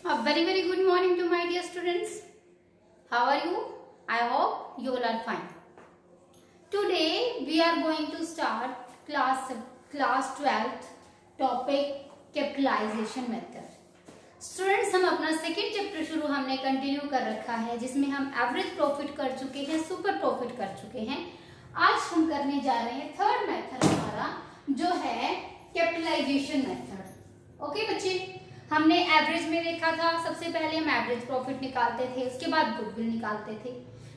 A very good morning to my dear students. How are you? I hope you all are fine. Today we are going to start class 12th topic capitalization method. Students, हम अपना second chapter शुरू हमने continue कर रखा है, जिसमें हम average profit कर चुके हैं, सुपर प्रॉफिट कर चुके हैं. आज हम करने जा रहे हैं थर्ड मेथड हमारा, जो है कैपिटलाइजेशन मेथड. ओके बच्चे, हमने एवरेज में देखा था. सबसे पहले हम एवरेज प्रॉफिट निकालते थे, उसके बाद गुडविल निकालते थे.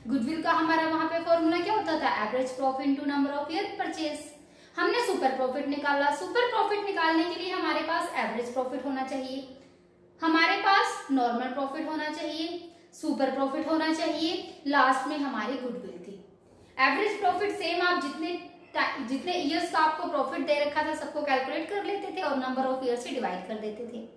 गुडविल का हमारा वहां पे फॉर्मूला क्या होता था? Average profit into number of year purchase. हमने सुपर प्रॉफिट निकाला. सुपर प्रॉफिट निकालने के लिए हमारे पास एवरेज प्रॉफिट होना चाहिए, हमारे पास नॉर्मल प्रॉफिट होना चाहिए, सुपर प्रॉफिट होना चाहिए, लास्ट में हमारी गुडविल थी. एवरेज प्रॉफिट सेम आप जितने ईयर्स का आपको प्रॉफिट दे रखा था सबको कैलकुलेट कर लेते थे और नंबर ऑफ ईयर से डिवाइड कर देते थे.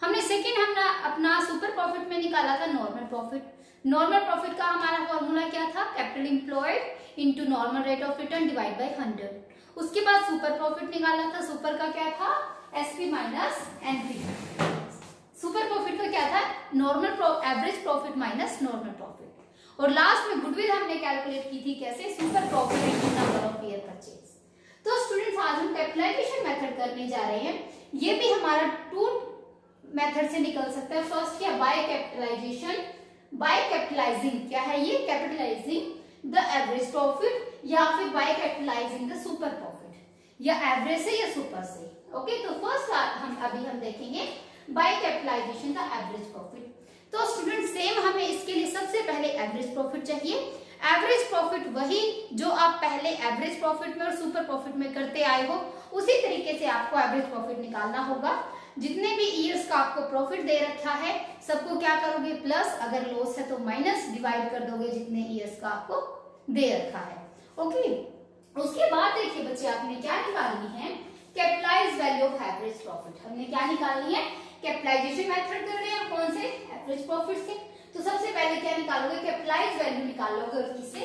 हमने सेकेंड अपना सुपर प्रॉफिट में निकाला था नॉर्मल प्रॉफिट. नॉर्मल प्रॉफिट का हमारा फॉर्मूला क्या था? Capital employed into normal rate of return divide by 100. उसके बाद सुपर प्रॉफिट निकाला था. सुपर का क्या था? SP minus NP. Super profit का क्या था? Average profit minus normal profit. और लास्ट में गुडविल हमने कैलकुलेट की थी कैसे? Super profit into number of year purchase. तो स्टूडेंट्स, आज हम कैपिटलाइजेशन मेथड करने जा रहे हैं. ये भी हमारा टू मेथड से निकल सकता है. फर्स्ट क्या? Bye capitalisation. बाय कैपिटलाइजिंग क्या है ये? कैपिटलाइजिंग द एवरेज प्रॉफिट, या फिर by capitalizing the super profit, या एवरेज से या सुपर से. ओके, तो फर्स्ट हम देखेंगे by capitalization the average profit. तो स्टूडेंट, सेम हमें इसके लिए सबसे पहले एवरेज प्रॉफिट चाहिए. एवरेज प्रॉफिट वही जो आप पहले एवरेज प्रॉफिट में और सुपर प्रॉफिट में करते आए हो, उसी तरीके से आपको एवरेज प्रॉफिट निकालना होगा. जितने भी ईयर्स का आपको प्रॉफिट दे रखा है सबको क्या करोगे? प्लस, अगर लॉस है तो माइनस, डिवाइड कर दोगे जितने ईयर्स का आपको दे रखा है. ओके, उसके बाद देखिए बच्चे, आपने क्या निकालनी है? Capitalised value of average profit. हमने क्या निकालनी है? कैपिटलाइजेशन मेथड कर रहे हैं. कौन से? एवरेज प्रॉफिट से. तो सबसे पहले क्या निकालोगे? कैपिटलाइज्ड वैल्यू निकालोगे, और किससे?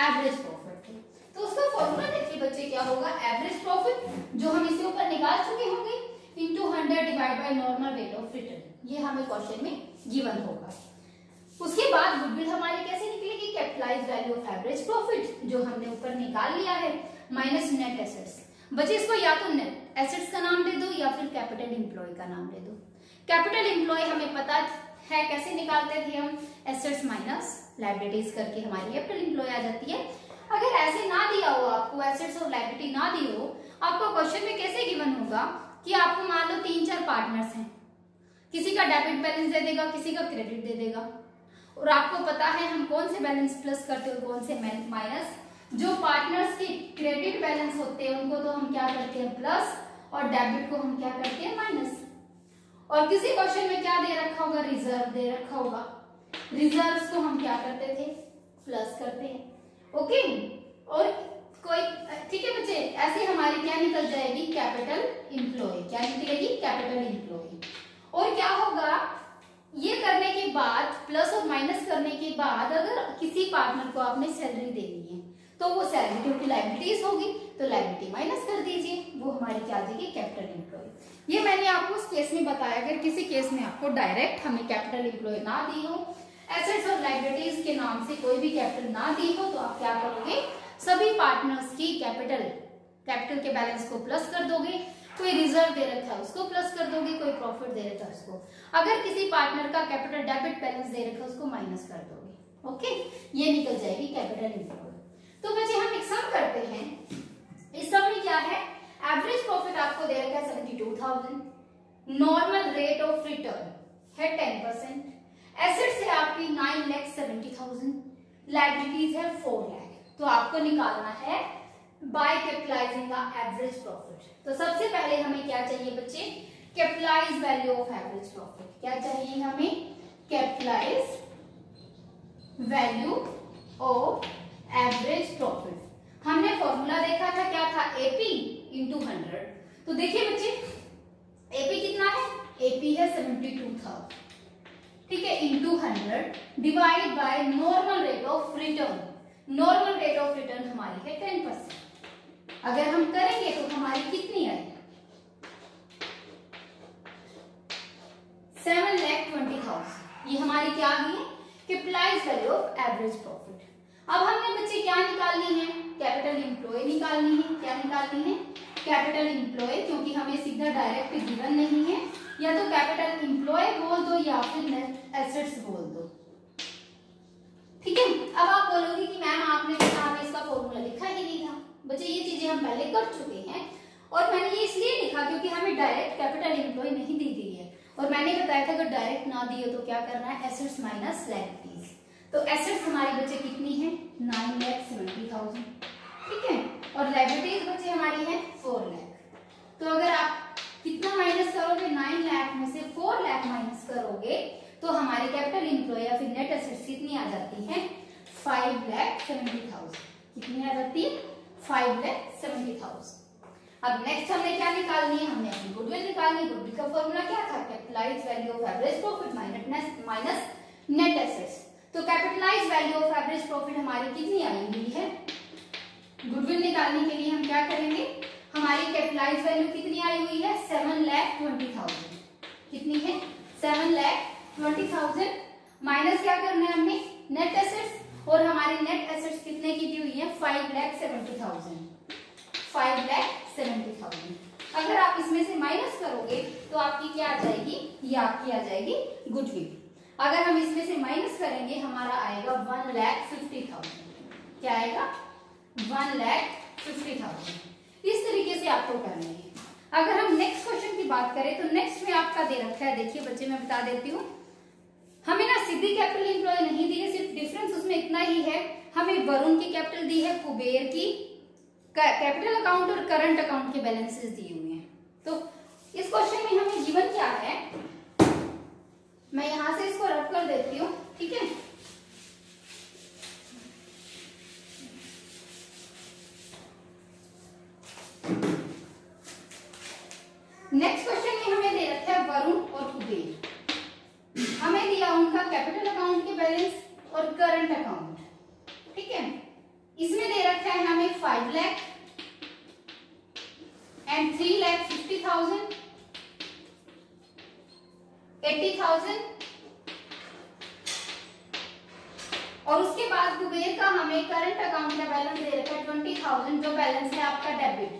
एवरेज प्रॉफिट से. तो उसका फॉर्मूला देखिए बच्चे क्या होगा? एवरेज प्रॉफिट जो हम इसके ऊपर निकाल चुके होंगे into 100 divide by normal rate of return. ये हमें क्वेश्चन में गिवन होगा. उसके बाद गुडविल हमारी कैसे निकलेगी? Capitalised value of average profit जो हमने ऊपर निकाल लिया है, माइनस नेट एसेट्स. बच्चे, इसको या तो नेट एसेट्स का नाम दे दो या फिर कैपिटल एम्प्लॉय का नाम दे दो. कैपिटल एम्प्लॉय हमें पता है कैसे निकालते थे हम? एसेट्स माइनस लायबिलिटीज करके हमारी कैपिटल एम्प्लॉय आ जाती है. अगर ऐसे ना दिया हो आपको, एसेट्स और लायबिलिटी ना दी हो, आपको क्वेश्चन में कैसे गिवन होगा कि आपको मान लो 3-4 पार्टनर्स हैं, किसी का डेबिट बैलेंस दे देगा, किसी का क्रेडिट दे देगा, और आपको पता है हम कौन से बैलेंस प्लस करते हैं और कौन से माइनस. जो पार्टनर्स के क्रेडिट बैलेंस होते हैं उनको तो हम क्या करते हैं? प्लस, और डेबिट को हम क्या करते हैं? माइनस. और किसी क्वेश्चन में क्या दे रखा होगा? रिजर्व दे रखा होगा. रिजर्व्स को हम क्या करते थे? प्लस करते हैं. ओके, और कोई, ठीक है बच्चे, ऐसे हमारी क्या निकल जाएगी? Capital employ. क्या निकलेगी? Capital employ. और क्या होगा? ये करने के बाद, प्लस और माइनस करने के बाद, अगर किसी पार्टनर को आपने सैलरी देनी है तो वो सैलरी क्योंकि लायबिलिटीज होगी, तो लायबिलिटी माइनस कर दीजिए, वो हमारी क्या आ जाएगी? Capital employ. ये मैंने आपको उस केस में बताया. अगर किसी केस में आपको डायरेक्ट हमें कैपिटल एम्प्लॉय ना दी हो, एसेट्स और लायबिलिटीज के नाम से कोई भी कैपिटल ना दी हो, तो आप क्या करोगे? सभी पार्टनर्स की कैपिटल के बैलेंस को प्लस कर दोगे. कोई रिजर्व दे रखा है उसको प्लस कर दोगे, कोई प्रॉफिट दे रखा है उसको. अगर किसी पार्टनर का कैपिटल डेबिट बैलेंस दे रखा है उसको माइनस कर दोगे. ओके, ये निकल जाएगी कैपिटल एम्प्लॉय. तो बच्चे, हम एक सम करते हैं. इस सम में क्या है? एवरेज प्रॉफिट आपको दे रखा है 72,000. नॉर्मल रेट ऑफ रिटर्न है 10%. एसेट्स है आपकी 9,70,000. लायबिलिटीज है 4 लाख. तो आपको निकालना है by capitalizing the average profit. तो सबसे पहले हमें क्या चाहिए बच्चे? Capitalize value of average profit. क्या चाहिए हमें? Capitalize value of average profit. हमने फॉर्मूला देखा था, क्या था? AP into 100. तो देखिए बच्चे, एपी कितना है? एपी है 72,000. ठीक है, into 100 divide by normal rate of return. Normal rate of return हमारी है 10%. अगर हम करेंगे तो हमारी कितनी आएगी? 7,20,000. ये हमारी क्या आ गई है, capitalised value of average profit. अब हमने बच्चे क्या निकालनी है, कैपिटल एम्प्लॉय निकालनी है। क्या निकालनी है, कैपिटल एम्प्लॉय, क्योंकि हमें सीधा डायरेक्ट गिवन नहीं है, या तो कैपिटल एम्प्लॉय बोल दो या फिर नेट एसेट्स बोल दो। ठीक है, अब आप बोलोगे कि मैम आपने किताब में इसका फॉर्मूला लिखा ही नहीं था। बच्चे ये चीजें हम पहले कर चुके हैं, और मैंने ये इसलिए लिखा क्योंकि हमें डायरेक्ट कैपिटल एम्प्लॉय नहीं दी गई है, और मैंने बताया था अगर डायरेक्ट ना दी हो तो क्या करना है, एसेट्स माइनस लायबिलिटीज। तो एसेट्स हमारी बच्चे कितनी है, 9,70,000। ठीक है, और लायबिलिटीज बच्चे हमारी है 4 लाख। तो अगर आप कितना माइनस करोगे, 9 लाख में से 4 लाख माइनस करोगे तो हमारी कैपिटल एम्प्लॉय या फिर नेट एसेट्स कितनी आ जाती है, 5,70,000। कितनी आ जाती है, 5,70,000। अब नेक्स्ट हमने क्या निकालनी है, हमने अपनी गुडविल निकालनी है। गुडविल का फॉर्मूला क्या था, capitalised value of average profit minus net assets. तो capitalised value of average profit हमारी कितनी आई हुई है, गुडविल निकालने के लिए हम क्या करेंगे, हमारी कैपिटलाइज्ड वैल्यू कितनी आई हुई है, 7,20,000। कितनी है, 7,20,000 माइनस क्या करना है हमने, नेट एसेट्स, और हमारी नेट एसेट्स कितने की दी हुई है, 5,70,000। 5,70,000 अगर आप इसमें से माइनस करोगे तो आपकी क्या आ जाएगी, ये आपकी आ जाएगी गुडविल। अगर हम इसमें से माइनस करेंगे हमारा आएगा 1,50,000। क्या आएगा, 1,50,000। इस तरीके से आपको करना है। अगर हम नेक्स्ट क्वेश्चन की बात करें तो नेक्स्ट में आपका दे रखा है, देखिए बच्चे मैं बता देती हूँ, हमें ना सीधी कैपिटल एम्प्लॉय नहीं दी है, सिर्फ डिफरेंस उसमें इतना ही है, हमें वरुण की कैपिटल दी है, कुबेर की कैपिटल अकाउंट और करंट अकाउंट के बैलेंसेस दिए हुए हैं। तो इस क्वेश्चन में हमें गिवन क्या है, मैं यहां से इसको रब कर देती हूँ। ठीक है, नेक्स्ट क्वेश्चन में हमें दे रखा है वरुण और कुबेर, हमें दिया उनका कैपिटल अकाउंट के बैलेंस और करंट अकाउंट। ठीक है, इसमें दे रखा है हमें 5 लाख एंड 3,50,000, 80,000, और उसके बाद कुबेर का हमें करंट अकाउंट का बैलेंस दे रखा है 20,000, जो बैलेंस है आपका डेबिट,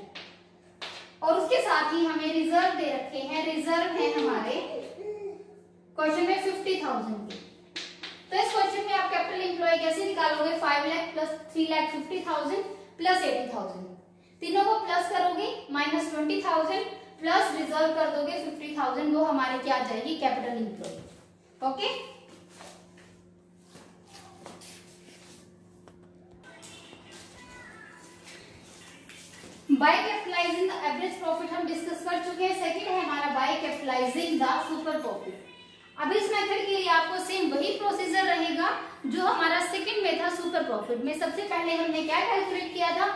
और उसके साथ ही हमें रिजर्व दे रखे हैं, रिजर्व है हमारे क्वेश्चन में 50,000 की। तो इस क्वेश्चन में आप कैपिटल एम्प्लॉय कैसे निकालोगे, 5 लाख प्लस 3,50,000 प्लस 80,000, तीनों को प्लस करोगे, माइनस 20,000 प्लस रिजर्व कर दोगे 50,000, वो हमारे क्या आ जाएगी, capital employ. Okay, by capitalizing the average profit हम डिस्कस कर चुके हैं। सेकंड है हमारा by capitalizing the super profit. अब इस मेथड के लिए आपको सेम वही प्रोसीजर रहेगा जो हमारा सेकंड में था सुपर प्रॉफिट में। सबसे पहले हमने क्या कैलकुलेट किया था,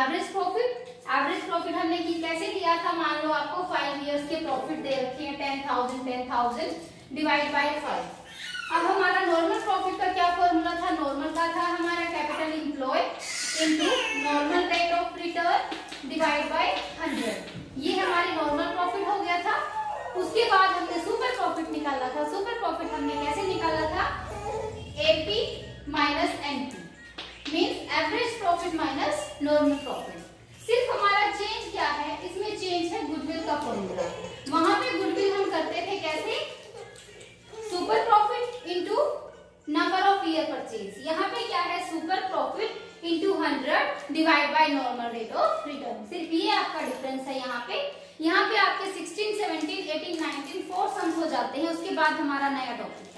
एवरेज प्रॉफिट। एवरेज प्रॉफिट हमने कैसे लिया था, मान लो आपको 5 इयर्स के प्रॉफिट दे रखे हैं 10,000 डिवाइड बाय 5। अब हमारा नॉर्मल प्रॉफिट का क्या फॉर्मूला था, नॉर्मल का था हमारा capital employ into normal rate of return divide by 100। ये हमारी नॉर्मल प्रॉफिट हो गया था। उसके बाद हमने सुपर प्रॉफिट निकाला था। सुपर प्रॉफिट हमने कैसे निकाला था, AP minus NP means average profit minus normal profit. सिर्फ हमारा चेंज क्या है, इसमें चेंज है गुडविल का फॉर्मूला। वहां पे गुडविल हम करते थे कैसे, super profit into number of year purchase. यहाँ पे क्या है, super profit into 100 divide by normal rate of return. सिर्फ ये आपका डिफरेंस है। यहाँ पे आपके 16, 17, 18, 19 4 सम्स हो जाते हैं। उसके बाद हमारा नया टॉपिक